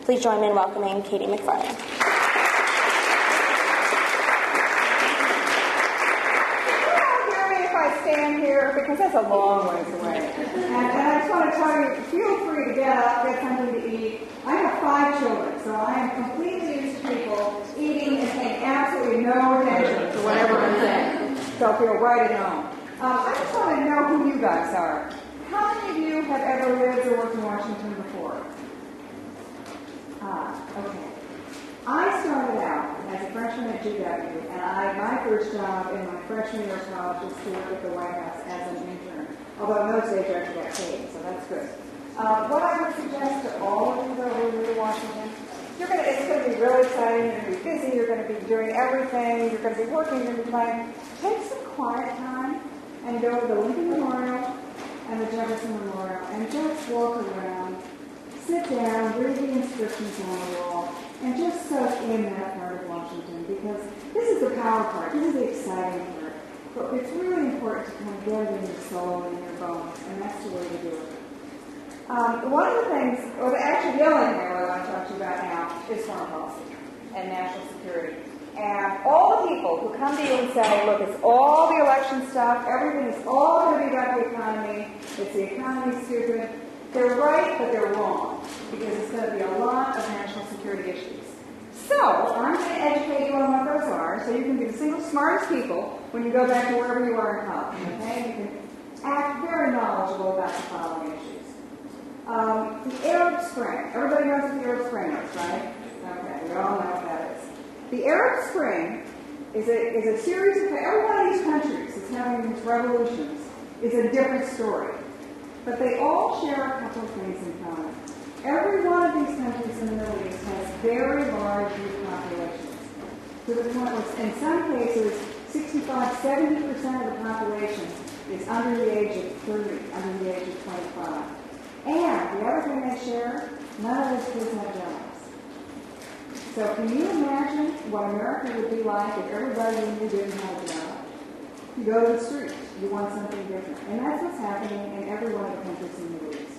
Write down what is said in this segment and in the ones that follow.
Please join me in welcoming Katie McFarland. Stand here because that's a long ways away. And I just want to tell you, feel free to get up, get something to eat. I have 5 children, so I am completely used to people eating and paying absolutely no attention to whatever I'm saying. So feel right at home. I just want to know who you guys are. How many of you have ever lived or worked in Washington before? Okay. I started out as a freshman at GW, and my first job in my freshman year of college was to work at the White House as an intern. Although in those days you actually got paid, so that's good. What I would suggest to all of you that are new to Washington, it's going to be really exciting, you're going to be busy, you're going to be doing everything, you're going to be working, you're going to be playing. Take some quiet time and go to the Lincoln Memorial and the Jefferson Memorial and just walk around, sit down, read the inscriptions on the wall, and just soak in that part of Washington, because this is the power part, this is the exciting part. But it's really important to kind of get it in your soul and in your bones, and that's the way to do it. One of the things, actually the only thing I want to talk to you about now is foreign policy and national security. And all the people who come to you and say, look, it's all the election stuff, everything is all going to be about the economy, it's the economy stupid. They're right, but they're wrong, because it's going to be a lot of national security issues. So, I'm going to educate you on what those are, so you can be the single smartest people when you go back to wherever you are in college, okay? You can act very knowledgeable about the following issues. The Arab Spring. Everybody knows what the Arab Spring is, right? Okay, we all know what that is. The Arab Spring is a series of, every one of these countries that's having these revolutions is a different story. But they all share a couple of things in common. Every one of these countries in the Middle East has very large youth populations. To the point where, in some cases, 65-70% of the population is under the age of 30, under the age of 25. And the other thing they share, none of those kids have jobs. So can you imagine what America would be like if everybody in you didn't have a job? You go to the streets. You want something different. And that's what's happening in every one of the countries in the Middle East.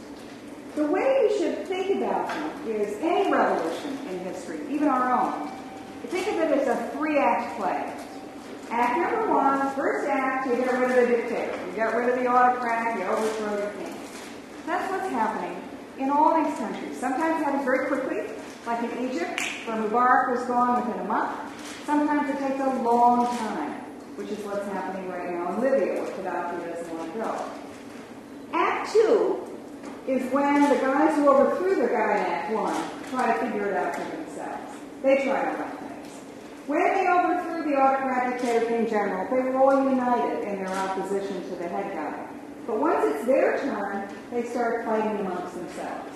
The way you should think about them is any revolution in history, even our own. Think of it as a 3-act play. Act number 1, first act, you get rid of the dictator. You get rid of the autocrat, you overthrow the king. That's what's happening in all these countries. Sometimes it happens very quickly, like in Egypt, where Mubarak was gone within a month. Sometimes it takes a long time, which is what's happening right now in Libya, where Gaddafi doesn't want to go. Act 2 is when the guys who overthrew the guy in Act 1 try to figure it out for themselves. They try to run things. When they overthrew the autocrat dictator king general, they were all united in their opposition to the head guy. But once it's their turn, they start fighting amongst themselves.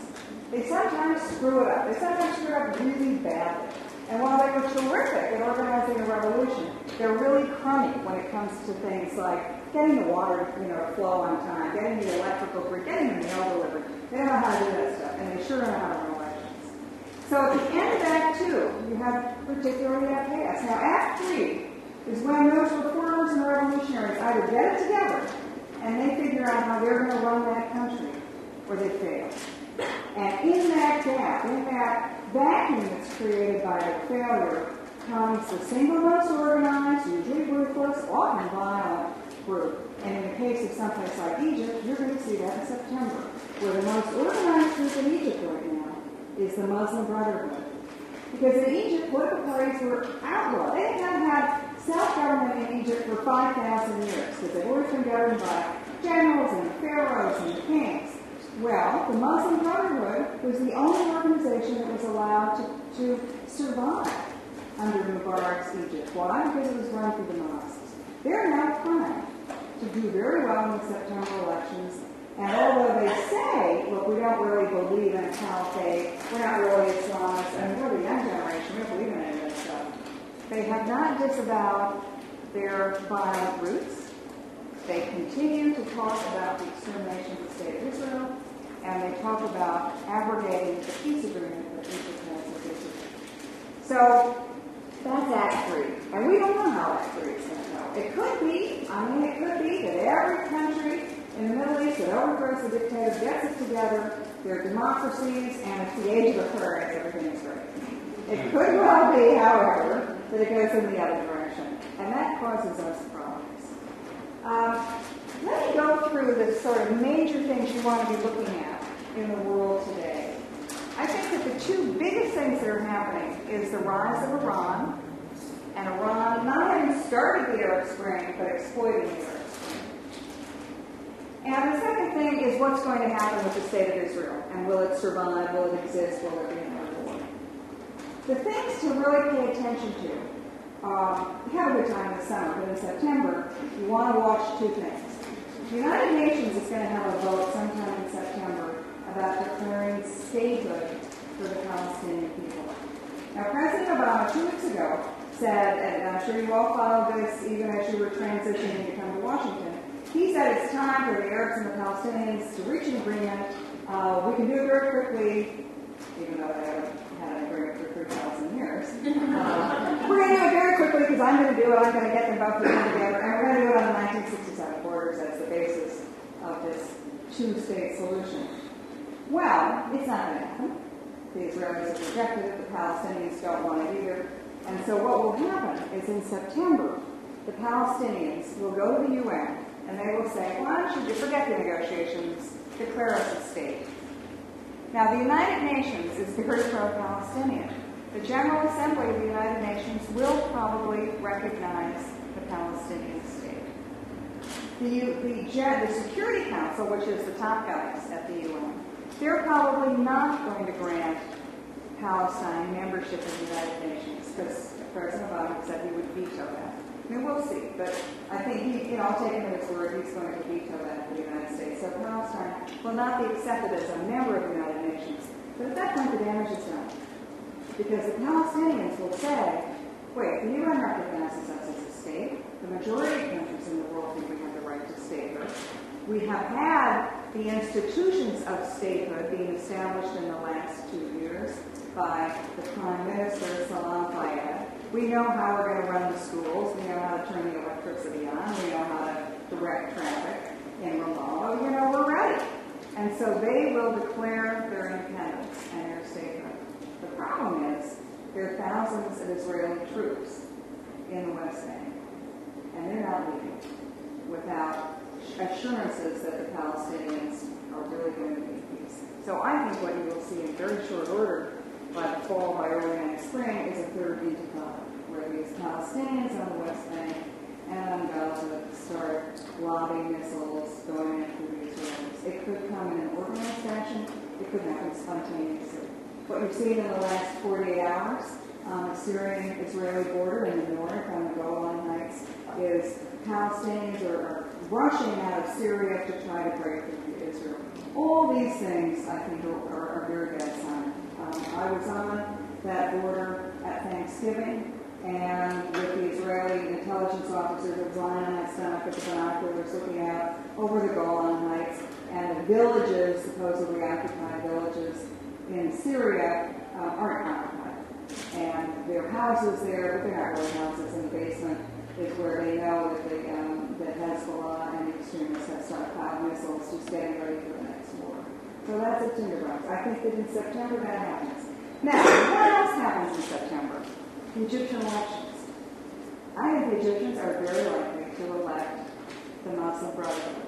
They sometimes screw it up. They sometimes screw it up really badly. And while they were terrific at organizing a revolution, they're really crummy when it comes to things like getting the water, to flow on time, getting the electrical grid, getting the mail delivered. They don't know how to do that stuff, and they sure don't know how to run elections. So at the end of Act 2, you have particularly that chaos. Now, Act 3 is when those reformers and revolutionaries either get it together and they figure out how they're going to run that country, or they fail. And in that gap, in that vacuum that's created by the failure, comes the single most organized, usually ruthless, often violent group. And in the case of someplace like Egypt, you're going to see that in September, where the most organized group in Egypt right now is the Muslim Brotherhood. Because in Egypt, political parties were outlawed. They haven't had self-government in Egypt for 5,000 years, because they've always been governed by generals and pharaohs and kings. Well, the Muslim Brotherhood was the only organization that was allowed to survive under Mubarak's Egypt. Why? Because it was run through the mosques. They're now primed to do very well in the September elections. And although they say, look, we don't really believe in a caliphate, we're not really Islamists, and we're the young generation, we don't believe in any of that stuff, they have not disavowed their violent roots. They continue to talk about the extermination of the state of Israel, and they talk about abrogating the peace agreement that Egypt has with Israel. So that's Act 3. And we don't know how Act 3 is going to go. It could be that every country in the Middle East that overthrows the dictator gets it together they're democracies, and it's the age of Aquarius, everything is great. It could well be, however, that it goes in the other direction, and that causes us problems. Let me go through the sort of major things you want to be looking at in the world today. I think that the two biggest things that are happening is the rise of Iran, and Iran not having started the Arab Spring, but exploiting the Arab Spring. And the second thing is what's going to happen with the state of Israel, and will it survive, will it exist, will there be another war? The things to really pay attention to, you have a good time this summer, but in September, you want to watch two things. The United Nations is going to have a vote sometime in September about declaring statehood for the Palestinian people. Now, President Obama 2 weeks ago said, and I'm sure you all followed this even as you were transitioning to come to Washington, he said it's time for the Arabs and the Palestinians to reach an agreement. We can do it very quickly, even though they haven't had an agreement for 3,000 years. We're going to do it very quickly because I'm going to do it. I'm going to get them both to come together, and we're going to do it on the 1967 borders as the basis of this two-state solution. Well, it's not going to happen. The Israelis have rejected it. The Palestinians don't want it either. And so what will happen is in September, the Palestinians will go to the UN and they will say, why don't you forget the negotiations, declare us a state. Now, the United Nations is very pro-Palestinian. The General Assembly of the United Nations will probably recognize the Palestinian state. The Security Council, which is the top guys at the UN, they're probably not going to grant Palestine membership in the United Nations because President Obama said he would veto that. I mean, we'll see, but I think I'll take him at his word, he's going to veto that for the United States. So Palestine will not be accepted as a member of the United Nations. But at that point, the damage is done. Because the Palestinians will say, wait, the UN recognizes us as a state. The majority of countries in the world think we have the right to statehood. We have had the institutions of statehood being established in the last 2 years by the Prime Minister, Al-Qaeda. We know how we're going to run the schools. We know how to turn the electricity on. We know how to direct traffic in Ramallah. We're ready. And so they will declare their independence and their statehood. The problem is there are thousands of Israeli troops in the West Bank, and they're not leaving without assurances that the Palestinians are really going to be at peace. So I think what you will see in very short order by the fall, by early next spring, is a third intifada, where these Palestinians on the West Bank and on Gaza start lobbing missiles going after the Israelis. It could come in an organized fashion. It could happen spontaneously. What you've seen in the last 48 hours on the Syrian-Israeli border in the north on the Golan Heights is Palestinians are rushing out of Syria to try to break through to Israel. All these things, I think, are a very bad sign. I was on that border at Thanksgiving, and with the Israeli intelligence officers, I was lying on my stomach with the binoculars looking out over the Golan Heights, and the villages, supposedly occupied villages in Syria, aren't occupied. And there are houses there, but they're not really houses. In the basement is where they know that Hezbollah and the extremists have stockpiled missiles just getting ready for the next war. So that's a tinderbox. I think that in September that happens. Now, what else happens in September? Egyptian elections. I think the Egyptians are very likely to elect the Muslim Brotherhood.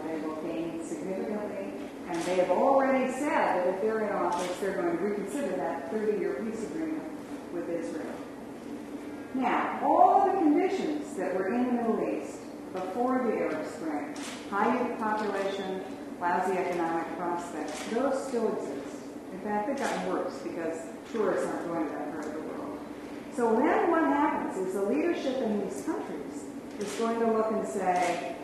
They will gain significantly, and they have already said that if they're in office, they're going to reconsider that 30-year peace agreement with Israel. Now, all of the conditions that were in the Middle East before the Arab Spring, high youth population, lousy economic prospects, those still exist. In fact, they've gotten worse because tourists aren't going to that part of the world. So then what happens is the leadership in these countries is going to look and say,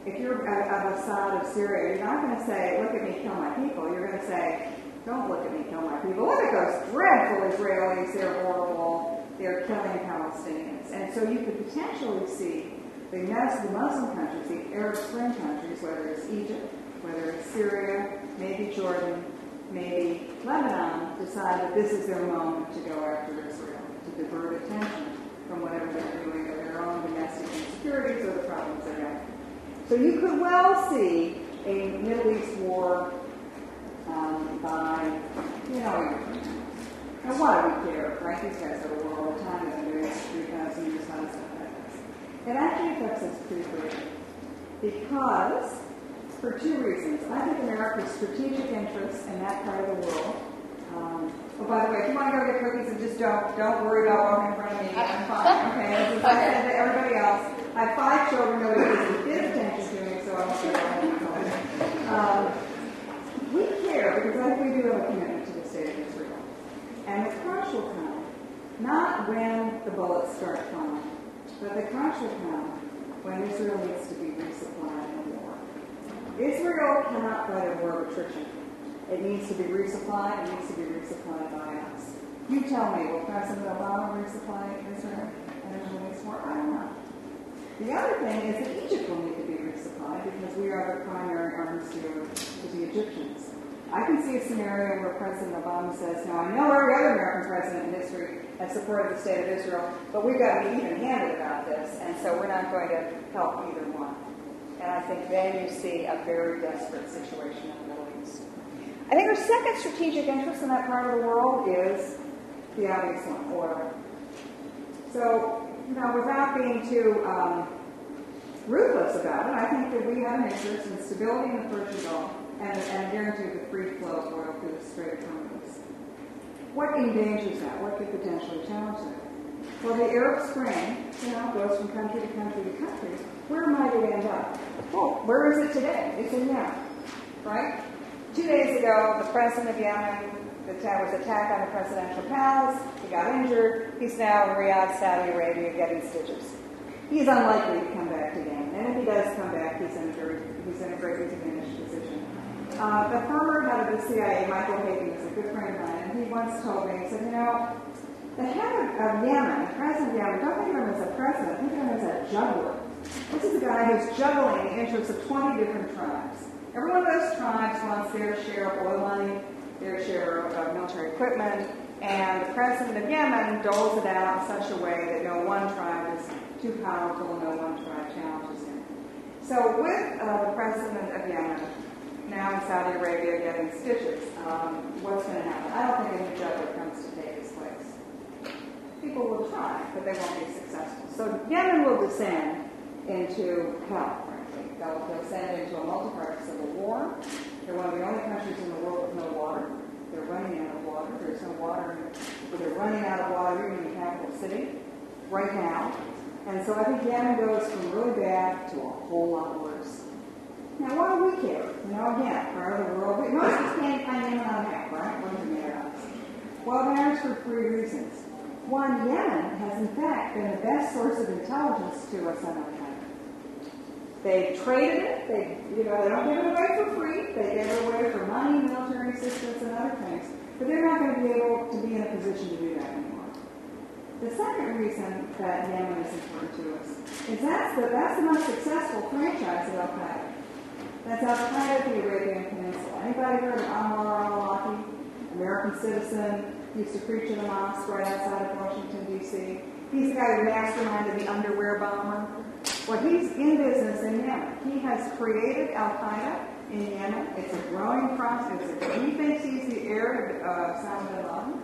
if you're of Assad of Syria, you're not going to say, look at me, kill my people. You're going to say, don't look at me, kill my people. Look at those dreadful Israelis. They're horrible. They're killing Palestinians. And so you could potentially see the Muslim countries, the Arab Spring countries, whether it's Egypt, whether it's Syria, maybe Jordan, maybe Lebanon, decide that this is their moment to go after Israel, to divert attention from whatever they're doing or their own domestic insecurities or the problems they have. So you could well see a Middle East war by, and why do we care, right? These guys are the world of time that they're 3,000 years, how does that affect us? It actually affects us pretty greatly. Because, for two reasons. I think America's strategic interests in that part of the world. By the way, if you want to go get cookies and just don't worry about walking in front of me, I'm fine. Okay, as I said to everybody else, I have 5 children, nobody pays a bit of attention to me, so I won't say that. We care because I think we do have a commitment to the state of Israel. And the crunch will come, not when the bullets start flying, but the crunch will come when Israel needs to be resupplied in war. Israel cannot fight a war of attrition. It needs to be resupplied. It needs to be resupplied by us. You tell me, will President Obama resupply Israel in the Middle East war? I don't know. The other thing is that Egypt will need to be resupplied because we are the primary arms dealer to the Egyptians. I can see a scenario where President Obama says, now I know every other American president in history has supported the state of Israel, but we've got to be even-handed about this, and so we're not going to help either one. And I think then you see a very desperate situation in the Middle East. I think our second strategic interest in that part of the world is the obvious one, oil. So, without being too ruthless about it, I think that we have an interest in stability in the Persian Gulf and guarantee the free flow of oil through the Strait of Hormuz. What endangers that? What could potentially challenge that? Well, the Arab Spring, goes from country to country to country. Where might it end up? Well, where is it today? It's in Yemen, right? 2 days ago, the president of Yemen, there was an attack on the presidential palace. He got injured. He's now in Riyadh, Saudi Arabia, getting stitches. He's unlikely to come back again. And if he does come back, he's in a greatly diminished position. The former head of the CIA, Michael Hayden, is a good friend of mine, and he once told me, he said, the head of Yemen, the president of Yemen, don't think of him as a president, think of him as a juggler. This is a guy who's juggling the interests of 20 different tribes. Every one of those tribes wants their share of oil money, their share of military equipment, and the president of Yemen doles it out in such a way that no one tribe is too powerful, no one tribe challenges him. So with the president of Yemen, now in Saudi Arabia getting stitches, what's going to happen? I don't think a new juggler comes to take his place. People will try, but they won't be successful. So Yemen will descend into hell, frankly. They'll descend into a multi-party civil war. They're one of the only countries in the world with no water. They're running out of water. There's no water. They're running out of water even in the capital city right now. And so I think Yemen goes from really bad to a whole lot worse. Now, why do we care? Again, part of the world, most of us can't find Yemen on a map, right? What does it matter to us? Well, it matters for 3 reasons. One, Yemen has in fact been the best source of intelligence to us on Al-Qaeda. They traded it. They don't give it away for free. They give it away for money, military assistance, and other things. But they're not going to be able to be in a position to do that anymore. The second reason that Yemen is important to us is that's the most successful franchise of Al-Qaeda. That's Al-Qaeda of the Arabian Peninsula. Anybody heard of Anwar al-Awlaki? American citizen, used to preach in a mosque right outside of Washington, D.C. He's the guy who masterminded the underwear bomber. Well, he's in business in Yemen. He has created Al-Qaeda in Yemen. It's a growing process. He thinks he's the heir of Osama bin Laden.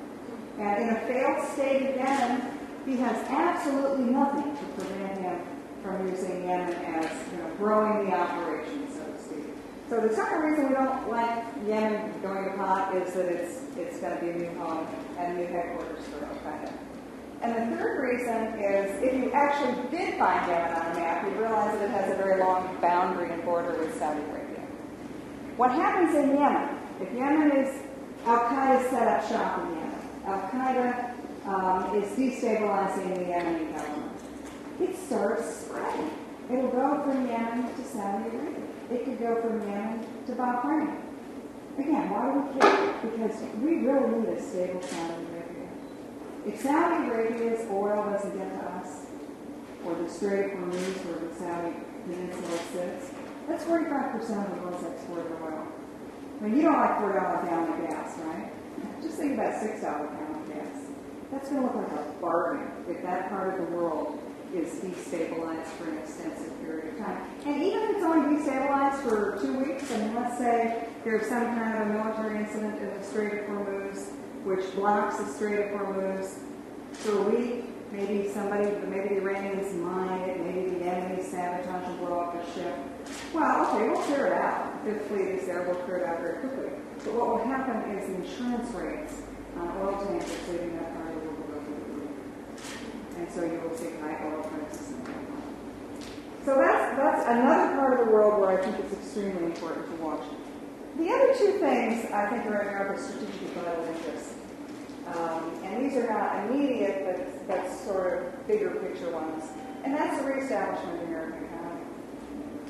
And in a failed state of Yemen, he has absolutely nothing to prevent him from using Yemen as growing the operation, so to speak. So the second reason we don't like Yemen going to pot is that it's going to be a new home and new headquarters for Al-Qaeda. And the third reason is if you actually did find Yemen on a map, you'd realize that it has a very long boundary and border with Saudi Arabia. What happens in Yemen, if Yemen is Al-Qaeda set up shop in Yemen, Al-Qaeda is destabilizing the Yemeni government. It starts spreading. It'll go from Yemen to Saudi Arabia. It could go from Yemen to Bahrain. Again, why do we care? Because we really need a stable Saudi Arabia. If Saudi Arabia's oil doesn't get to us, or the Strait of Hormuz where the Saudi peninsula sits, that's 45% of the world's exported oil. I mean, you don't like $4 a gallon of gas, right? Just think about $6 a gallon of gas. That's going to look like a bargain if that part of the world is destabilized for an extensive period of time. And even if it's only destabilized for 2 weeks, let's say there's some kind of a military incident in the Strait of Hormuz, which blocks the Strait of Hormuz for a week. Maybe the Iranians mine it, maybe the enemy sabotage and blow up a ship. Well, okay, we'll clear it out. Fifth Fleet is there, we'll clear it out very quickly. But what will happen is the insurance rates on oil tankers leaving that part of the world will go through the roof. And so you will see high oil prices and that. So that's another part of the world where I think it's extremely important to watch. The other two things I think are in America's strategic vital interest. And these are not immediate, but sort of bigger picture ones. And that's the reestablishment of the American economy.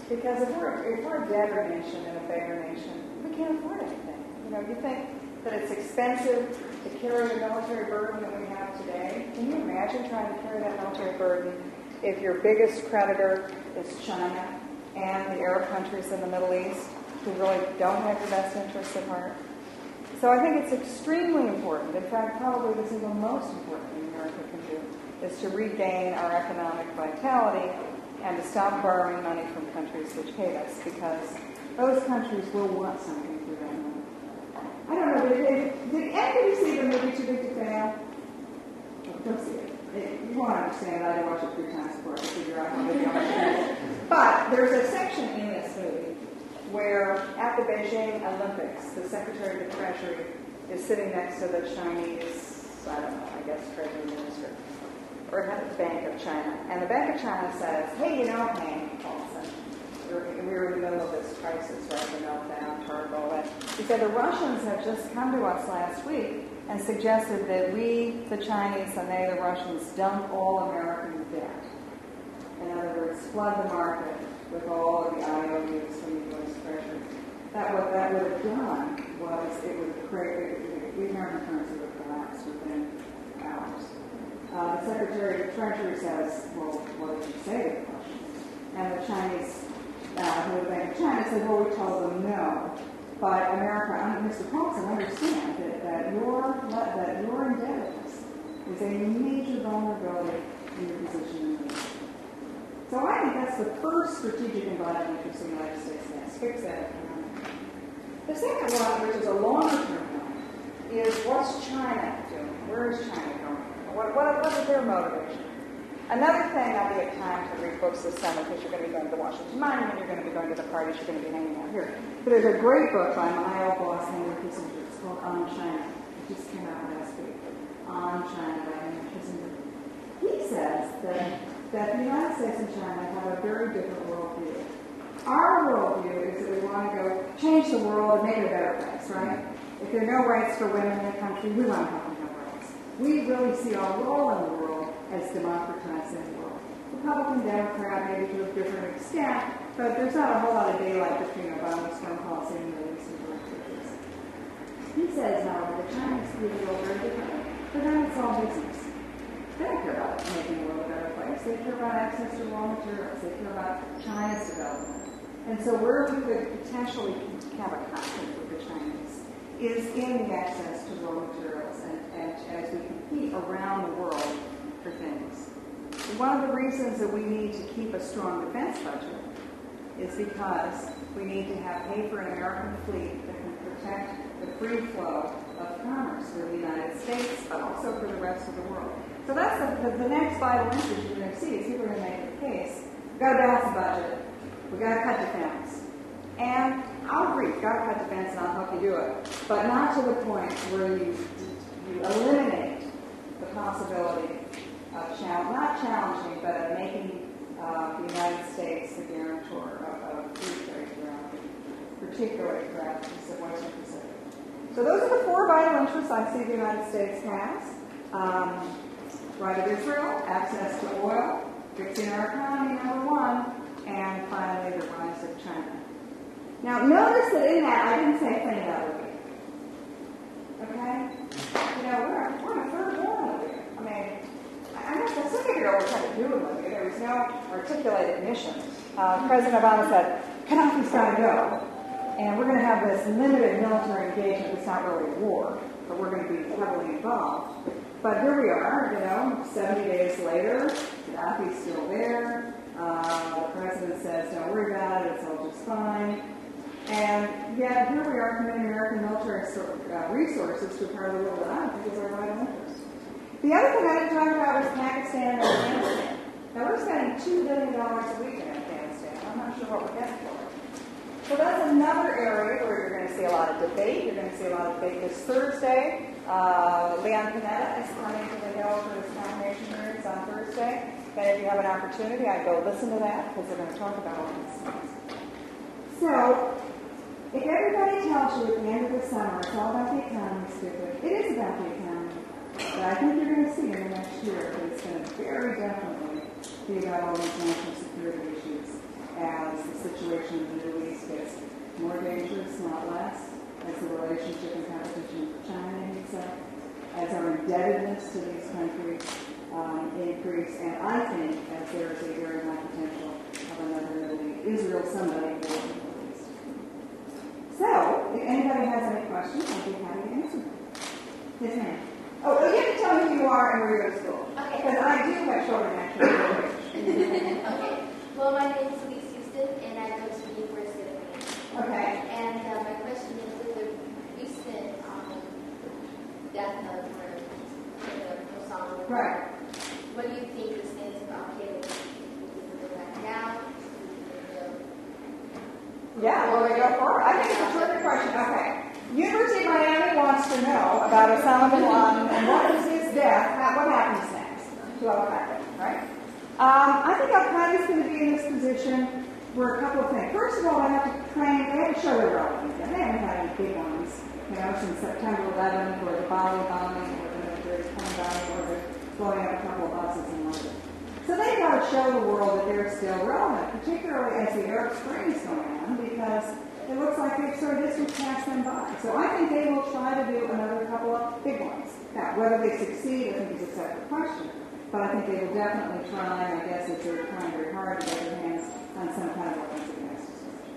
Because if we're a debtor nation and a beggar nation, we can't afford anything. You think that it's expensive to carry the military burden that we have today. Can you imagine trying to carry that military burden if your biggest creditor is China and the Arab countries in the Middle East who really don't have your best interests at heart? So I think it's extremely important. In fact, probably the single most important thing America can do is to regain our economic vitality and to stop borrowing money from countries which hate us, because those countries will want something for that money. I don't know, did anybody see the movie Too Big to Fail? Oh, don't see it. You won't understand it. I had to watch it 3 times before I could figure out how to do it. But there's a section in this movie where at the Beijing Olympics, the Secretary of the Treasury is sitting next to the Chinese, I don't know, I guess Treasury Minister, or head of the Bank of China. And the Bank of China says, hey, Hank Paulson, we were in the middle of this crisis, right, the meltdown, all that. He said, the Russians have just come to us last week and suggested that we, the Chinese, and they, the Russians, dump all American debt. In other words, flood the market with all of the IOUs from the U.S. Treasury. What that would have done was it would create, the American currency would collapse within hours. The Secretary of the Treasury says, well, what did you say to the Russians? And the Chinese, who the Bank of China said, well, we told them no. But America, Mr. Paulson, understand that your indebtedness is a major vulnerability in your position in the world. So I think that's the first strategic and vital interest the United States has. Fix that economy. The second one, which is a longer-term one, is what's China doing? Where is China going? What is their motivation? Another thing, I'll be at time to read books this summer because you're going to be going to the Washington Monument, you're going to be going to the parties, you're going to be hanging out here. But there's a great book by my old boss, Henry Kissinger. It's called On China. It just came out last week. On China by Henry Kissinger. He says that the United States and China have a very different worldview. Our worldview is that we want to go change the world and make it a better place, right? If there are no rights for women in the country, we want to help them have rights. We really see our role in the world as democratizing the world. Republican, Democrat, maybe to a different extent, but there's not a whole lot of daylight between Obama's foreign policy and the Middle Eastern churches. He says, however, the Chinese view the world very differently. For them, it's all business. They don't care about making the world a better place. They care about access to raw materials. They care about China's development. And so where we could potentially have a conflict with the Chinese is in the access to raw materials and as we compete around the world for things. One of the reasons that we need to keep a strong defense budget is because we need to have pay for an American fleet that can protect the free flow of commerce for the United States, but also for the rest of the world. So that's the next vital interest you're going to see is people are going to make the case. We've got to balance the budget. We've got to cut defense. And I'll agree, you've got to cut defense and I'll help you do it. But not to the point where you eliminate the possibility of not challenging, but of making the United States the guarantor of free trade throughout, particularly throughout the Western Pacific. So those are the 4 vital interests I see the United States has. Right of Israel, access to oil, fixing our economy, number 1, and finally the rise of China. Now notice that in that I didn't say a thing about Libya. Okay? We're in a third war in Libya. I mean, I'm not going to figure out what we're trying to do in Libya. There was no articulated mission. President Obama said, Gaddafi's got to go. And we're going to have this limited military engagement. It's not really a war, but we're going to be heavily involved. But here we are, 70 days later, Gaddafi's still there. The president says, don't worry about it, it's all just fine. And yet, here we are committing American military resources to a part of the world that I don't think is our vital interest. The other thing I didn't talk about was Pakistan and Afghanistan. Now, we're spending $2 billion a week in Afghanistan. I'm not sure what we're getting for it. So that's another area where you're going to see a lot of debate. You're going to see a lot of debate this Thursday. Leon Panetta is coming to the Hill for his nomination hearings on Thursday. And if you have an opportunity, I'd go listen to that because they're going to talk about all these things. So, if everybody tells you at the end of the summer it's all about the economy, stupid, it is about the economy. But I think you're going to see in the next year that it's going to very definitely be about all these national security issues as the situation in the Middle East gets more dangerous, not less, as the relationship and competition with China heats up, as our indebtedness to these countries increase, and I think as there is a very high potential of another Middle East, Israel, somebody in the Middle East. So, if anybody has any questions, I'd be happy to answer them. Yes, ma'am. Oh, you have to tell me who you are and where you go to school. Okay. Because I do have children actually. Okay. Well, my name is Luce, and I go to the University of Miami. Okay. And my question is, with the recent death of Osama, Right. what do you think the stance of Al-Qaeda is? Will they go back down? Yeah, well, we go forward. I think it's a terrific question. Okay. University of Miami wants to know about Osama bin Laden and what is his death, what happens next to Al-Qaeda, right? I think Al-Qaeda is going to be in this position for a couple of things. First of all, they have to show their relevance. They haven't had any big ones, since September 11th, or the Bali bombing, or the military plane bombing, or the blowing up a couple of buses in London. So they've got to show the world that they're still relevant, particularly as the Arab Spring is going on, because it looks like they've sort of just passed them by. So I think they will try to do another couple of big ones. Now, whether they succeed, I think is a separate question. But I think they will definitely try, and I guess that they're trying very hard to get their hands on some kind of offensive mass destruction.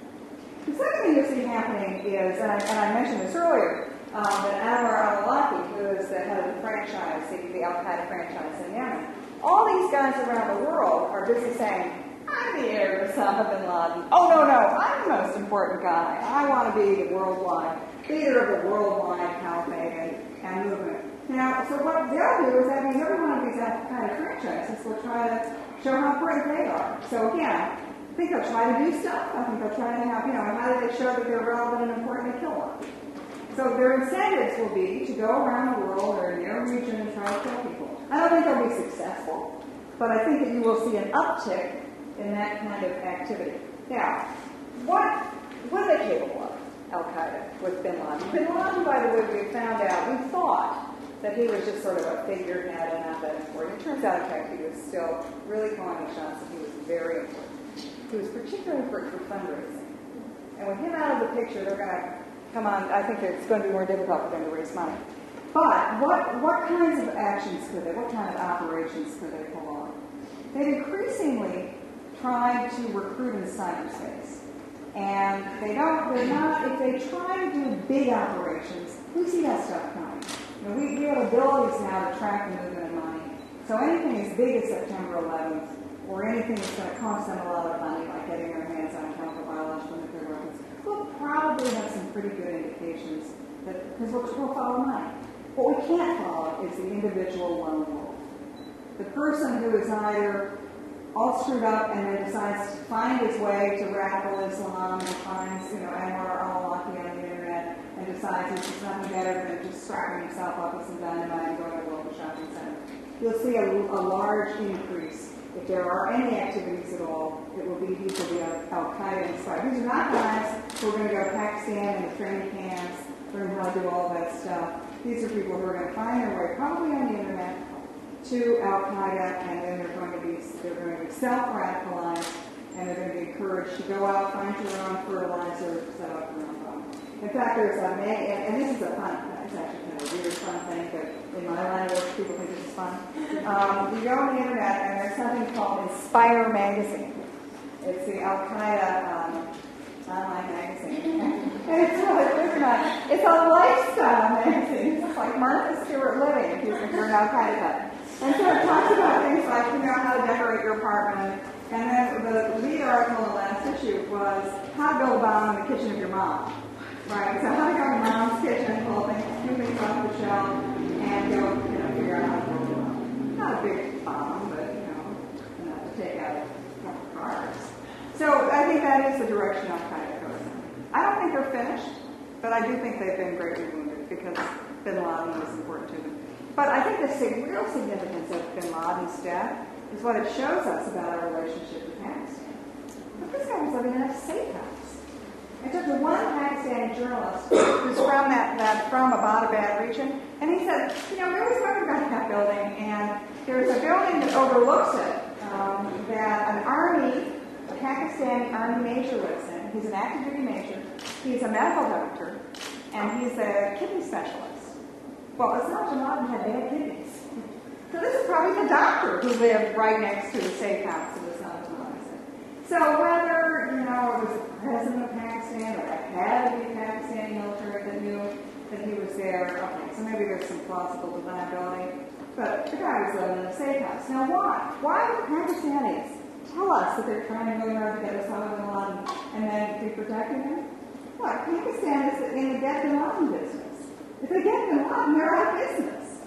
The second thing you'll see happening is, and I mentioned this earlier, that Anwar al-Awlaki, who is the head of the franchise, the Al-Qaeda franchise in Yemen, all these guys around the world are busy saying, I'm the heir of Osama bin Laden. Oh, no, I'm the most important guy. I want to be the worldwide, leader of the worldwide caliphate and movement. Now, so what they'll do is that means every one of these kind of franchises will try to show how important they are. So again, I think they'll try to do stuff. I think they'll try to have, how do they show that they're relevant and important to kill them? So their incentives will be to go around the world or in their region and try to kill people. I don't think they'll be successful, but I think that you will see an uptick in that kind of activity. Now, what are they capable of, Al-Qaeda, with bin Laden? Bin Laden, by the way, we found out, we thought that he was just sort of a figurehead and not that important. It turns out, in fact, he was still really calling the shots, and he was very important. He was particularly important for fundraising. And with him out of the picture, they're going to come on. I think it's going to be more difficult for them to raise money. But what kinds of actions what kind of operations could they pull off? They've increasingly tried to recruit in cyberspace. And if they try to do big operations, we see that stuff coming. We have abilities now to track the movement of money. So anything as big as September 11th, or anything that's going to cost them a lot of money, like getting their hands on chemical, biological, nuclear weapons, we'll probably have some pretty good indications because we'll follow money. What we can't follow is the individual lone wolf. The person who is either all screwed up and then decides to find his way to radical Islam and finds, Anwar al-Awlaki on the internet and decides it's just nothing better than just strapping himself up with some dynamite and going to a local shopping center. You'll see a large increase. If there are any activities at all, it will be these will be Al-Qaeda inspired. These are not guys who are going to go to Pakistan and the training camps, learn how to do all that stuff. These are people who are going to find their way, probably on the internet, to Al-Qaeda, and then they're going to be self-radicalized, and they're going to be encouraged to go out, find your own fertilizer, set up your own bomb. In fact, there's and this is a fun, it's actually kind of a weird fun thing, but in my line of work, people think this is fun. You go on the internet, and there's something called Inspire Magazine. It's the Al-Qaeda online magazine. It's it's a lifestyle magazine. It's like Martha Stewart Living, if you're an Al-Qaeda. And so it talks about things like, how to decorate your apartment. And then the lead article in the last issue was how to build a bomb in the kitchen of your mom. Right? So how to go to mom's kitchen, pull things off the shelf, and go, figure out how to build a bomb. Not a big bomb, but, enough to take out a couple cars. So I think that is the direction Al-Qaeda goes in. I don't think they're finished, but I do think they've been greatly wounded because bin Laden was important to them. But I think the real significance of bin Laden's death is what it shows us about our relationship with Pakistan. But this guy was living in a safe house. I talked to one Pakistani journalist who's from Abbottabad region, and he said, we always wondered about that building, and there's a building that overlooks it that a Pakistani army major lives in. He's an active duty major. He's a medical doctor, and he's a kidney specialist. Well, it's not bin Laden had bad kidneys. So this is probably the doctor who lived right next to the safe house of Osama bin Laden. So whether, it was the president of Pakistan or the head of the Pakistani military that knew that he was there, okay, so maybe there's some plausible deniability. But the guy was living in a safe house. Now why? Why would Pakistanis tell us that they're trying to go around to get Osama bin Laden and then be protecting him? What? Pakistan is in the get bin Laden business. If they get bin Laden, they're out of business.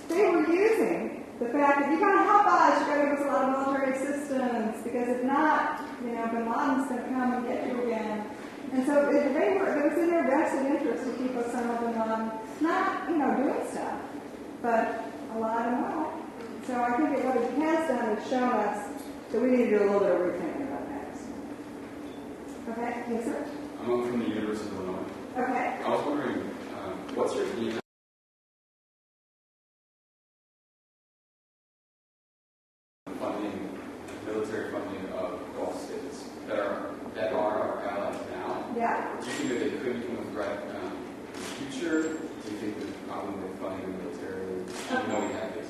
They were using the fact that you got to help us, you got to give us a lot of military assistance, because if not, bin Laden's going to come and get you again. And so it was in their vested interest to keep Osama bin Laden not, doing stuff, but alive and well. So I think what it has done is shown us that we need to do a little bit of rethinking about that. Okay, yes, sir? I'm from the University of Illinois. Okay. I was wondering, what's your opinion on military funding of Gulf states that are our allies now? Yeah. Do you think that they could become a threat in the future? Do you think that probably with funding the military, even though we have this?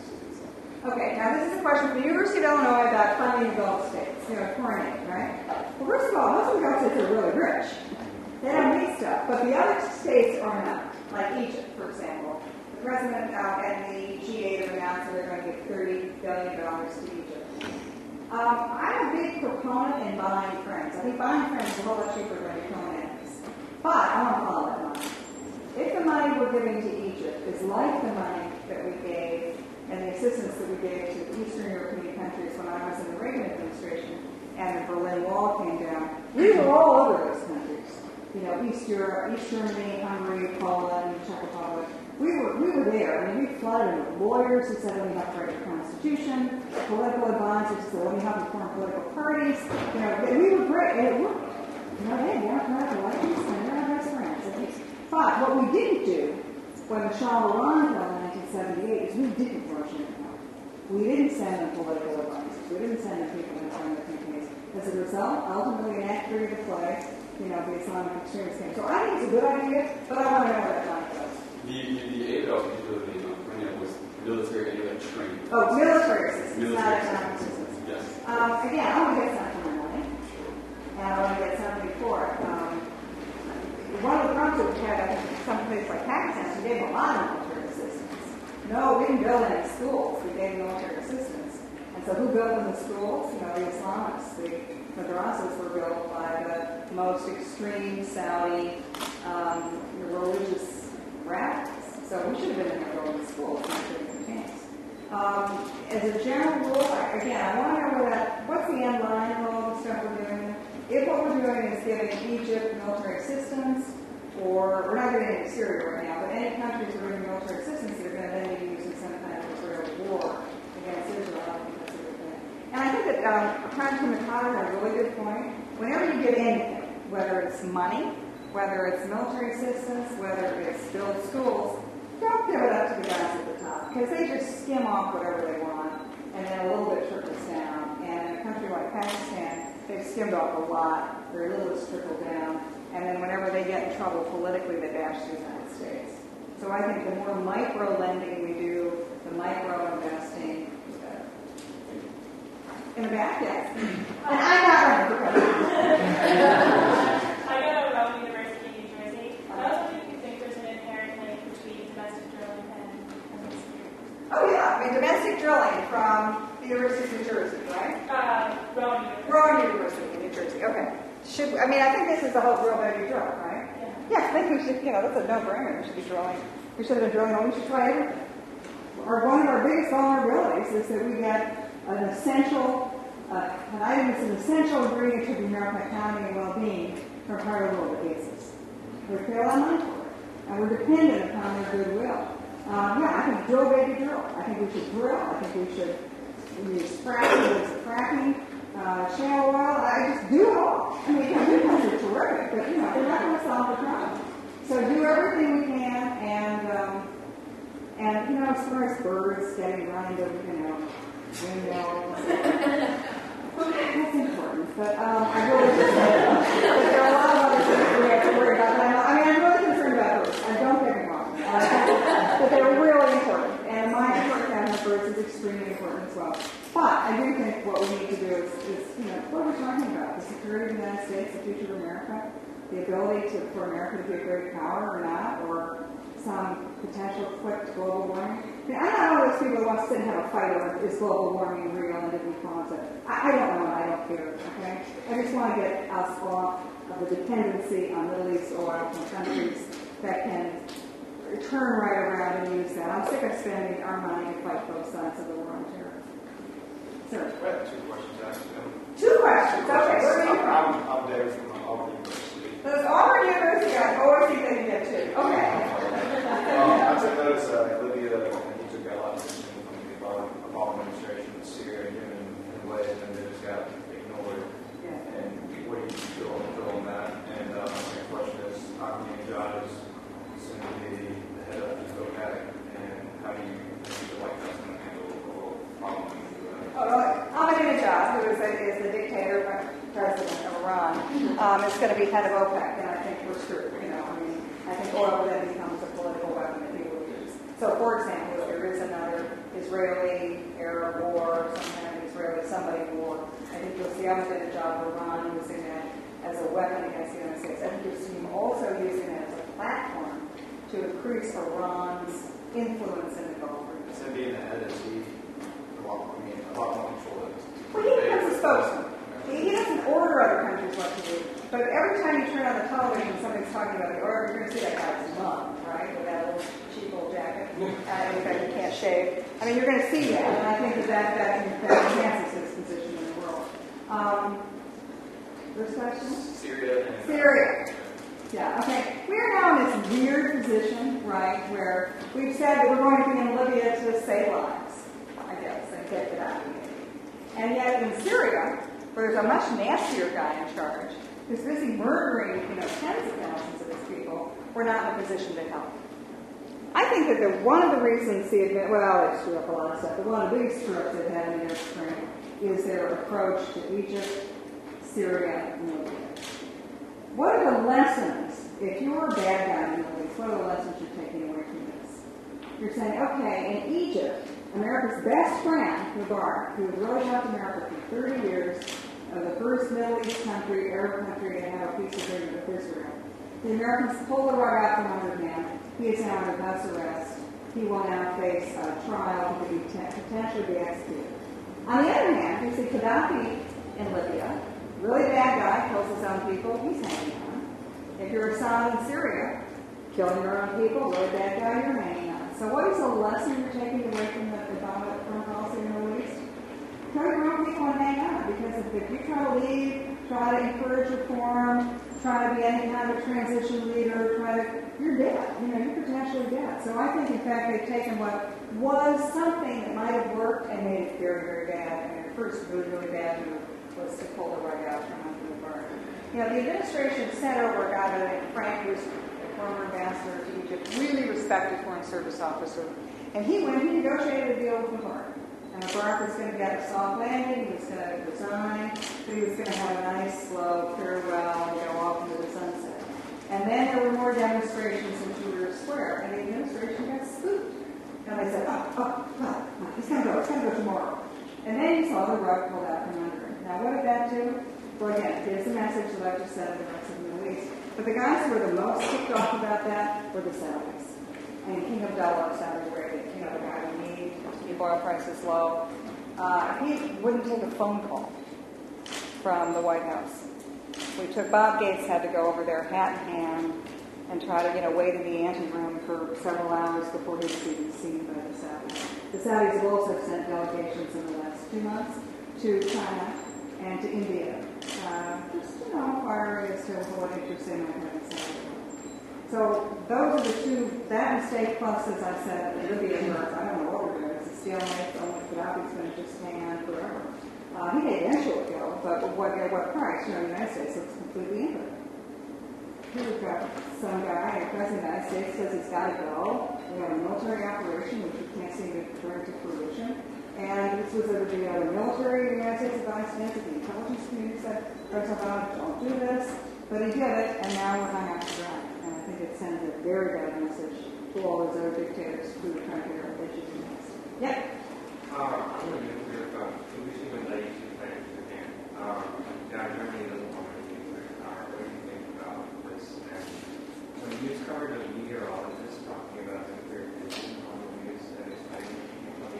Okay, now this is a question from the University of Illinois about funding the Gulf states, foreign aid, right? Well, first of all, most of the Gulf states are really rich. They don't need stuff, but the other states are not, like Egypt, for example. The president at the G8 announced that they're going to give $30 billion to Egypt. I'm a big proponent in buying friends. I think buying friends is a whole lot cheaper than killing enemies. But I want to follow that money. If the money we're giving to Egypt is like the money that we gave and the assistance that we gave to Eastern European countries when I was in the Reagan administration and the Berlin Wall came down, we were all over those countries. East Europe, East Germany, Hungary, Poland, Czech Republic. We were there. We flooded with lawyers who said, let me help write the Constitution, political advisors who said, let me help you form political parties. We were great, and it worked. Hey, they're not elections, and they're our best friends. But what we didn't do when the Shah of Iran fell in 1978 is we didn't rush in. We didn't send them political advisors. We didn't send them people in front of the campaigns. As a result, ultimately, an act ready to play, the Islamic extremist came. So I think it's a good idea, but I want to know where that money goes. The aid that was particularly was military aid that training. Oh, military assistance, not Military economic assistance. Yes. Again, I want to get something for my money, and I want to get something for it. One of the problems that we had, I think, in some places like Pakistan, we gave them a lot of military assistance. No, we didn't build any schools. We gave military assistance. And so who built them the schools? The Islamists. The madrasas were built by the most extreme Saudi religious radicals. So we should have been in there building schools, not building camps. As a general rule, I want to know what's the end line of all the stuff we're doing. If what we're doing is giving Egypt military assistance, or we're not getting into Syria right now, but any countries that are giving military assistance, they're going to then be using some kind of Israeli war against Israel. I think that's a good thing. And I think that Congressman McFarland had a really good point. Whenever you give anything, whether it's money, whether it's military assistance, whether it's build schools, don't give it up to the guys at the top, because they just skim off whatever they want, and then a little bit trickles down. And in a country like Pakistan, they've skimmed off a lot, very little has trickled down, and then whenever they get in trouble politically, they bash the United States. So I think the more micro lending we do, the micro investing, the better. In the back, yes. And I'm not running for president. I go to Rome University, New Jersey, Oh, yeah. I mean, domestic drilling from the University of New Jersey, right? Rowan University in New Jersey. Okay. I think this is the whole drill baby drill, right? Yeah. I think we should, that's a no-brainer. We should be drilling. We should have been drilling. We should try everything. One of our biggest vulnerabilities is that we get an item that's an essential ingredient to the American economy and well-being from part of the world that hates us. We pay a lot of money for it, and we're dependent upon their goodwill. I think drill, baby, drill. I think we should drill. I think we should use fracking, shale oil. I just do it all. I mean, you guys are terrific, but they're not going to solve the problem. So do everything we can, and as far as birds getting run into, windmills, that's important. But I really just that there are a lot of other things we have to worry about. I'm really concerned about birds. Don't get me wrong. But they're really important. And my important having birds is extremely important as well. But I do think what we need to do is what we're talking about, the security of the United States, the future of America, the ability for America to be a great power or not, or some potential flip to global warming. I'm not one of those people who wants to sit and have a fight over is global warming real and did we cause it. I don't know. I don't care. Okay. I just want to get us off of the dependency on Middle East oil from countries that can turn right around and use that. I'm sick of spending our money to fight both sides of the war on terror. Sir. I have 2 questions to ask you. 2 questions. Okay. Where are you from? I'm Dave from Auburn University. So it's Auburn University. I always think they can get 2. Okay. I took notice Libya and Egypt got a lot of attention from the Obama administration in Syria and Yemen in ways, and they just got ignored. Yeah. And what do you feel on that? And my second question is, how can you judge soon to be the head of the OPEC, and how do you feel like that's going to handle the whole problem in the U.S.? Ahmadinejad, who is the dictator, president of Iran, is going to be head of OPEC, and I think we're screwed. I think oil then becomes a political weapon that he will use. So, for example, if there is another Israeli-Arab war, some kind of Israeli-somebody war, I think you'll see Ahmadinejad of Iran using that as a weapon against the United States. I think you'll see him also using it as a platform to increase Iran's influence in the Gulf region. So being the head, is he a lot more control? Well, he becomes a spokesman. He doesn't order other countries what to do. But every time you turn on the television, somebody's talking about the oil, you're going to see that guy's mum, right, with that little cheap old jacket. In fact, he can't shave. You're going to see that, and I think that enhances his position in the world. First question? Syria. Yeah, okay. We're now in this weird position, right, where we've said that we're going to be in Libya to save lives, I guess, and get it out of here. And yet in Syria, where there's a much nastier guy in charge, who's busy murdering, tens of thousands of his people, we're not in a position to help. I think that one of the reasons they screw up a lot of stuff, but one of the biggest screw-ups they've had in the Arab Spring is their approach to Egypt, Syria, and Libya. What are the lessons, if you're a bad guy in the Middle East, what are the lessons you're taking away from this? You're saying, okay, in Egypt, America's best friend, Mubarak, who really helped America for 30 years, the first Middle East country, Arab country, to have a peace agreement with Israel. The Americans pulled the rug out from under him. He is now under house arrest. He will now face a trial. He could potentially be executed. On the other hand, you see Gaddafi in Libya, really bad guy, kills his own people. He's hanging on. If you're Assad in Syria, killing your own people, really bad guy, you're hanging on. So what is the lesson you're taking away from the Obama foreign policy in the Middle East? Try to grow people and hang on, because if you try to lead, try to encourage reform, try to be any kind of transition leader, you're dead. You're potentially dead. So I think, in fact, they've taken what was something that might have worked and made it very, very bad. The first really, really bad move was to pull the rug out from under the bar. The administration sent over a guy by the name of Frank, who's a former ambassador to Egypt, really respected foreign service officer. And he negotiated a deal with Mubarak. And Mubarak was going to get a soft landing, he was going to resign, but he was going to have a nice, slow farewell and go off into the sunset. And then there were more demonstrations in Tahrir Square, and the administration got spooked. And they said, it's going to go tomorrow. And then you saw the rug pulled out from under him. Now, what did that do? Well, again, here's the message that I just said to the rest of the Middle East. But the guys who were the most ticked off about that were the Saudis. King Abdullah of Saudi Arabia, the guy we need, keep oil prices low. He wouldn't take a phone call from the White House. Bob Gates had to go over there hat in hand and try to, wait in the anteroom for several hours before he was even seen by the Saudis. The Saudis have also sent delegations in the last 2 months to China and to India, just inquiring as to what interest they might have in Saudi. So those are the two, that mistake plus, as I said, Libya was, I don't know what we're doing, it's a stalemate, so Gaddafi's going to just hang on forever. He may eventually go, but at what price? The United States looks completely into it. Here we've got some guy, the President of the United States says he's got to go. We have a military operation, which we can't seem to bring to fruition. And this was the military of the United States advised against it. The intelligence community said, President Obama, don't do this. But he did it, and now we're hung out to dry. And I think it sends a very bad message to all those other dictators who are trying to figure out what they should do next. Yep. I'm going to be clear about solution when they use plans in Japan. Germany doesn't want to use nuclear power. What do you think about this? And when the news covered of meteorologists talking about nuclear fission on the news, and it's coming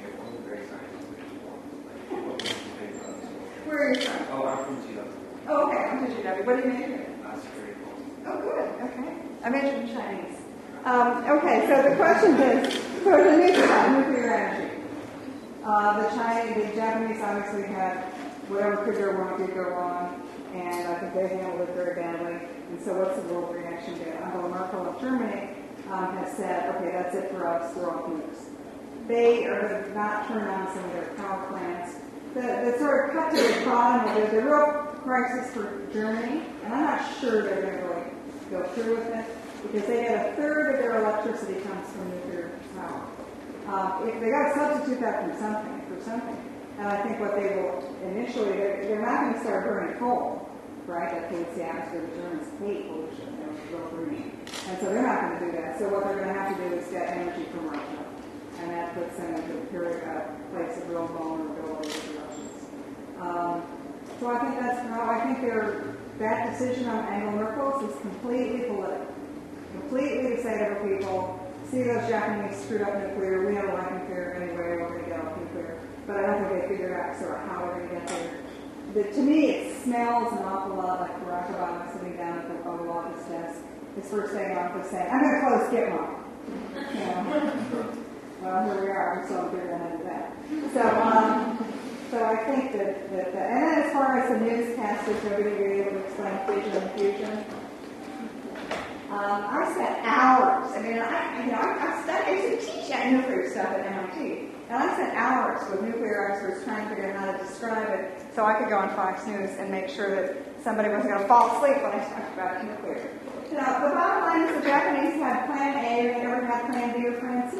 at one of the very scientific ones. What do you think about this? Where are you from? Oh, I'm from GW. Oh, okay. I'm from GW. What do you major in? Security policy. Oh, good. Okay. I majored in Chinese. Okay, so the question is, for the nuclear energy. The Japanese obviously had whatever could go wrong did go wrong, and I think they handled it very badly. And so what's the world reaction to it? Angela Merkel of Germany has said, okay, that's it for us, throw off nukes. They are not turn on some of their power plants. The sort of cut to the bottom of it, the real crisis for Germany, and I'm not sure they're going to really go through with it, because they get a third of their electricity comes from nuclear power. If they got to substitute that for something. And I think what they will initially, they're not going to start burning coal, right? That pollutes the atmosphere. The Germans hate pollution. They're real green. And so they're not going to do that. So what they're going to have to do is get energy from Russia. And that puts them into a place of real vulnerability to the Russians. So I think that decision on Angela Merkel's is completely political. Completely to say to her people, see those Japanese screwed up nuclear, we have a life nuclear anyway, we're going to get off nuclear. But I don't think they figured out sort of how they're going to get there. To me, it smells an awful lot like Barack Obama sitting down at the Oval Office desk, his first day in office saying, I'm going to close Gitmo. Well, here we are, I'm so good ahead of that. So I think that and then as far as the newscasters, nobody really able to explain fission and fusion. I spent hours. I used to teach that nuclear stuff at MIT, and I spent hours with nuclear experts trying to figure out how to describe it, so I could go on Fox News and make sure that somebody wasn't going to fall asleep when I talked about nuclear. The bottom line is the Japanese had Plan A, they never had Plan B or Plan C.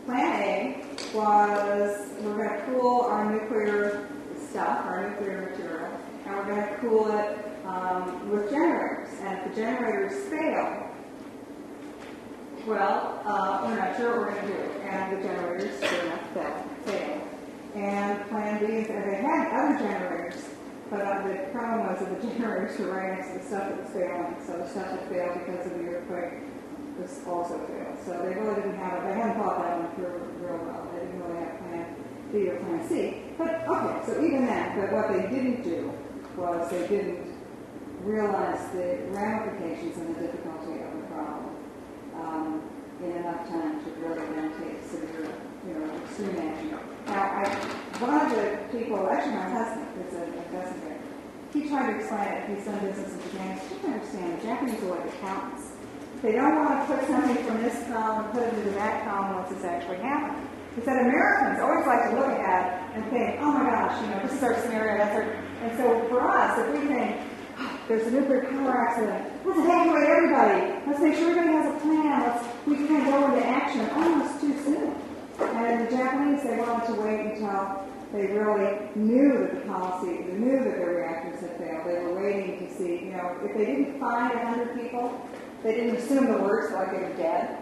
Plan A was we're going to cool our nuclear stuff, our nuclear material, and we're going to cool it with generators. And if the generators fail, well, we're not sure what we're going to do. And the generators sure enough failed. And Plan B is, and they had other generators, but the problem was that the generators were right next to the stuff that was failing. So the stuff that failed because of the earthquake was also failed. So they really didn't have it. They hadn't thought that one through real well. They didn't really have Plan B or Plan C. But, okay, so even then, but what they didn't do was they didn't realize the ramifications and the difficulty of the problem in enough time to really then take severe, extreme action. Now, one of the people, actually my husband, is an investigator, he tried to explain it. He's done business in Japan. He didn't understand. The Japanese are like accountants. They don't want to put something from this column and put it into that column once it's actually happened. He said Americans always like to look at it and think, oh my gosh, this is our scenario, that's our... And so for us, if we think, there's a nuclear power accident, let's evacuate everybody. Let's make sure everybody has a plan. We can't go into action almost too soon. And the Japanese, they wanted to wait until they really knew that they knew that their reactors had failed. They were waiting to see, if they didn't find 100 people, they didn't assume the worst, like they were dead.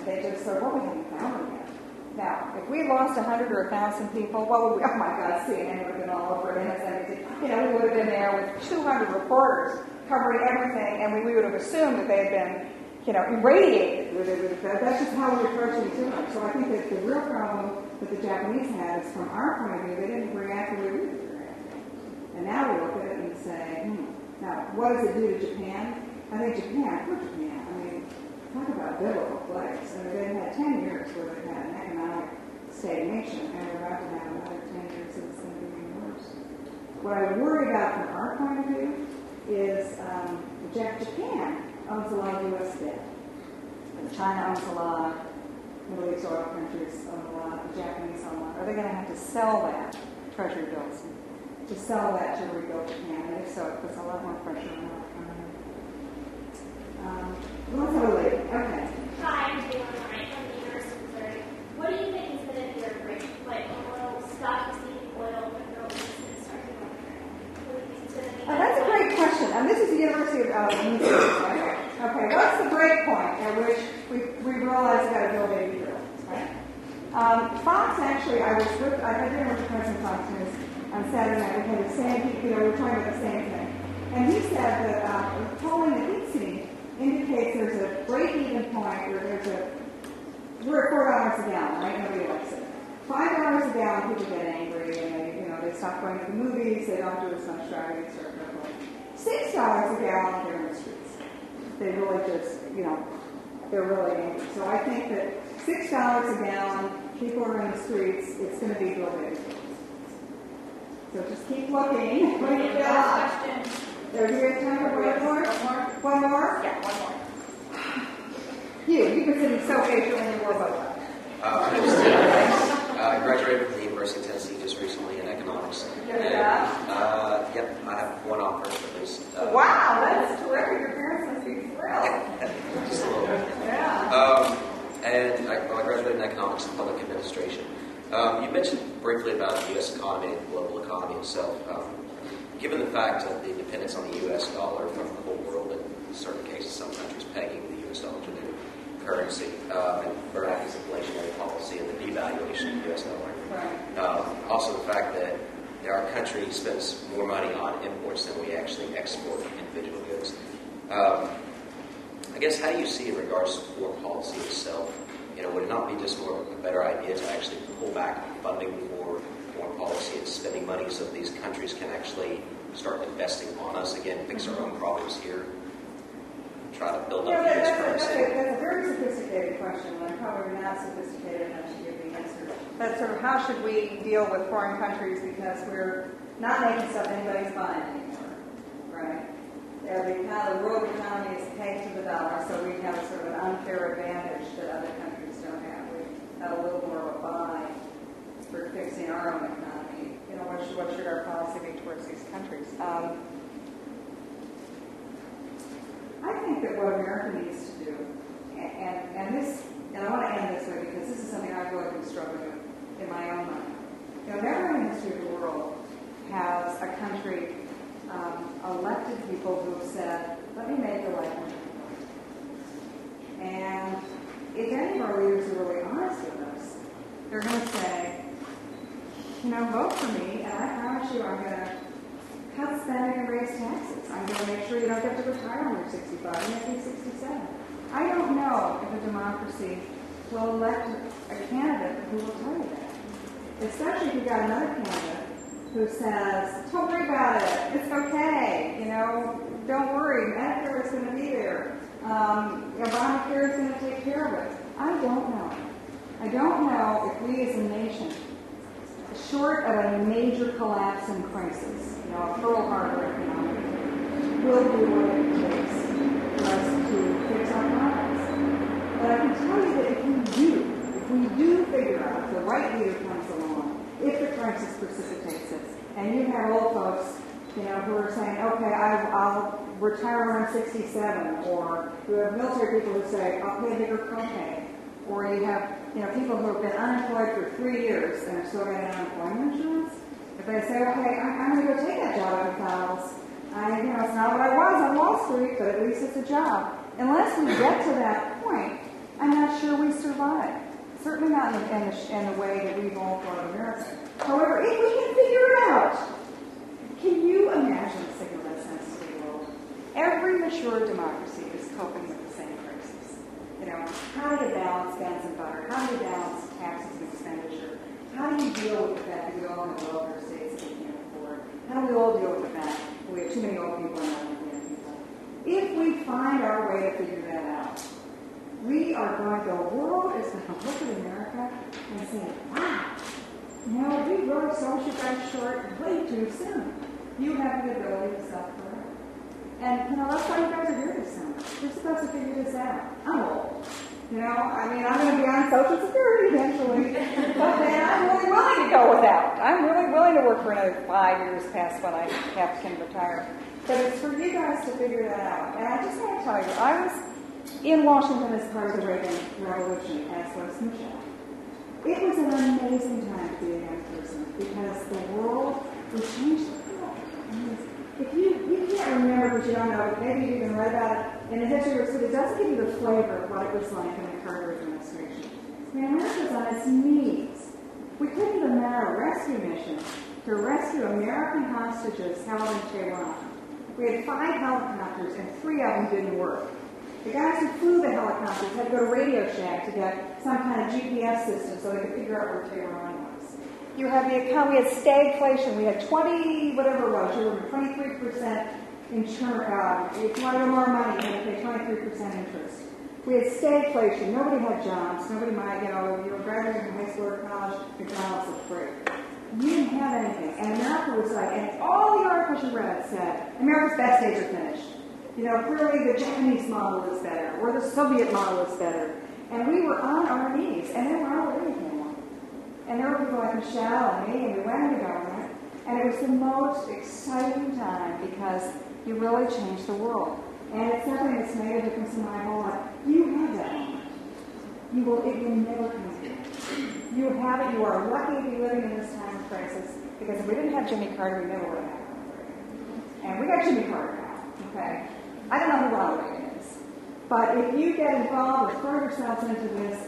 They just said, well, we haven't found them yet. Now, if we lost 100 or 1,000 people, what would we, oh my God, CNN would have been all over it, MSNBC. We would have been there with 200 reporters covering everything, and we would have assumed that they had been, irradiated. That's just how we approach it too much. So I think that the real problem that the the Japanese had is, from our point of view, they didn't react the way we were reacting. And now we look at it and say, now, what does it do to Japan? I think Japan, poor Japan, I mean, talk about biblical place. I mean, they've had 10 years where they've had an economic stagnation, and we're about to have another 10 years and it's going to be even worse. What I worry about from our point of view is Japan owns a lot of U.S. debt. China owns a lot. Middle East oil countries own a lot. The Japanese own a lot. Are they going to have to sell that, treasury bills, to sell that to rebuild Japan? And if so, it puts a lot more pressure on our economy. Let's have a lady. Okay. Hi, I'm Taylor Knight from the University of Missouri. What do you think is going to be our break? Like, oil, stop receiving oil, and Middle East and start to go there? What do you think is going to be? That's a great question. And this is the University of Missouri, right? Okay, what's the break point at which we realize we've got to build 80 drills, right? Fox, actually, I had dinner with President Fox News on Saturday night. We had the same, we were talking about the same thing. And he said that the polling that he'd seen indicates there's a break-even point where we're at $4 a gallon, right? Nobody likes it. $5 a gallon, people get angry, and they stop going to the movies, they don't do as much driving, and start $6 a gallon, they're in the streets. They really just, they're really angry. So I think that $6 a gallon, people are in the streets, it's going to be real big. So just keep looking. What do you got? There's your time for one more? One more? Yeah, one more. You've been sitting so patiently in your both. I graduated from the University of Tennessee just recently in economics. Yep, I have one offer at least. Wow, that's terrific. Your parents must be thrilled. Just a little bit. Yeah. And I graduated in economics and public administration. You mentioned briefly about the U.S. economy and the global economy itself. Given the fact of the dependence on the U.S. dollar from the whole world, and in certain cases some countries pegging the U.S. dollar to their currency, and Barack's inflationary policy and the devaluation of the U.S. dollar. Right. Also the fact that our country spends more money on imports than we actually export individual goods. I guess, how do you see in regards to foreign policy itself? Would it not be just more of a better idea to actually pull back funding for foreign policy and spending money so that these countries can actually start investing on us again, fix our own problems here, try to build up the U.S. currency? That's a very sophisticated question, and I'm probably not sophisticated enough to give the answer. That's sort of how should we deal with foreign countries because we're not making stuff anybody's buying anymore, right? The world economy is pegged to the dollar, so we have sort of an unfair advantage that other countries don't have. We have a little more of a buy for fixing our own economy. What should our policy be towards these countries? I think that what America needs to do, and I want to end this way because this is something I've really been struggling with in my own mind. Never in the history of the world has a country elected people who have said, let me make your life more difficult. And if any of our leaders are really honest with us, they're going to say, vote for me, and I promise you I'm going to cut spending and raise taxes. I'm going to make sure you don't get to retire when you're 65 and you're 67. I don't know if a democracy will elect a candidate who will tell you that. Especially if you've got another candidate who says, don't worry about it, it's okay, don't worry, Medicare is going to be there, Obamacare is going to take care of it. I don't know. I don't know if we as a nation, short of a major collapse and crisis, a Pearl Harbor economic, will do what it takes for us to fix our problems. But I can tell you that if we do figure out, if the right leader comes along, if the crisis precipitates it, and you have old folks, who are saying, okay, I'll retire when I'm 67, or you have military people who say, I'll pay a bigger copay, or you have, people who have been unemployed for 3 years and have still got unemployment insurance. If they say, okay, I'm going to go take that job at McDonald's. It's not what I was on Wall Street, but at least it's a job. Unless we get to that point, I'm not sure we survive. Certainly not in the way that we've all thought of America. However, if we can figure it out, can you imagine the cigarette sense to the world? Every mature democracy is coping with the same crisis. How do you balance guns and butter? How do you balance taxes and expenditure? do you deal with the fact that we all have welfare states that we can't afford? How do we all deal with the fact that we have too many old people and not enough young people? If we find our way to figure that out, we are going to, the world is going to look at America and say, wow, you know, we really sold you guys short way too soon. You have the ability to suffer. And, you know, that's why you guys are here this summer. You're supposed to figure this out. I'm old. You know, I mean, I'm going to be on Social Security eventually. But then I'm really willing to go without. I'm really willing to work for another 5 years past when I can retire. But it's for you guys to figure that out. And I just want to tell you, I was in Washington as part of the Reagan Revolution, as was Michelle. It was an amazing time to be a young person because the world would change the world. If you can't remember, but you don't know, maybe you can read about it in the history of it doesn't give you the flavor of what it was like in the Carter administration. I mean, America was on its knees. We couldn't even mount a rescue mission to rescue American hostages held in Tehran. We had 5 helicopters and 3 of them didn't work. The guys who flew the helicopters had to go to Radio Shack to get some kind of GPS system so they could figure out where Tehran was. You have we had stagflation. We had 23% insurance. If you wanted more money, you had to pay 23% interest. We had stagflation. Nobody had jobs. Nobody might, you were graduating from high school or college, McDonald's was free. You didn't have anything. And America was like, and all the articles you read said, America's best days are finished. You know, clearly the Japanese model is better, or the Soviet model is better. And we were on our knees, and then we're all anything. And there were people like Michelle and me, and we went into government, and it was the most exciting time because you really changed the world. And it's something that's made a difference in my whole life. You have that moment. It will never come again. You have it. You are lucky to be living in this time of crisis because if we didn't have Jimmy Carter, we never would have had one. And we got Jimmy Carter now. Okay. I don't know who Ronald Reagan is, but if you get involved or throw yourselves into this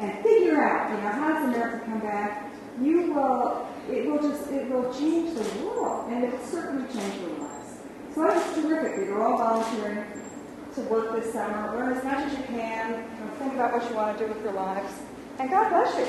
and figure out, how does America come back, it will change the world, and it will certainly change your lives. So it's terrific. You're all volunteering to work this summer. Learn as much as you can. Think about what you want to do with your lives. And God bless you,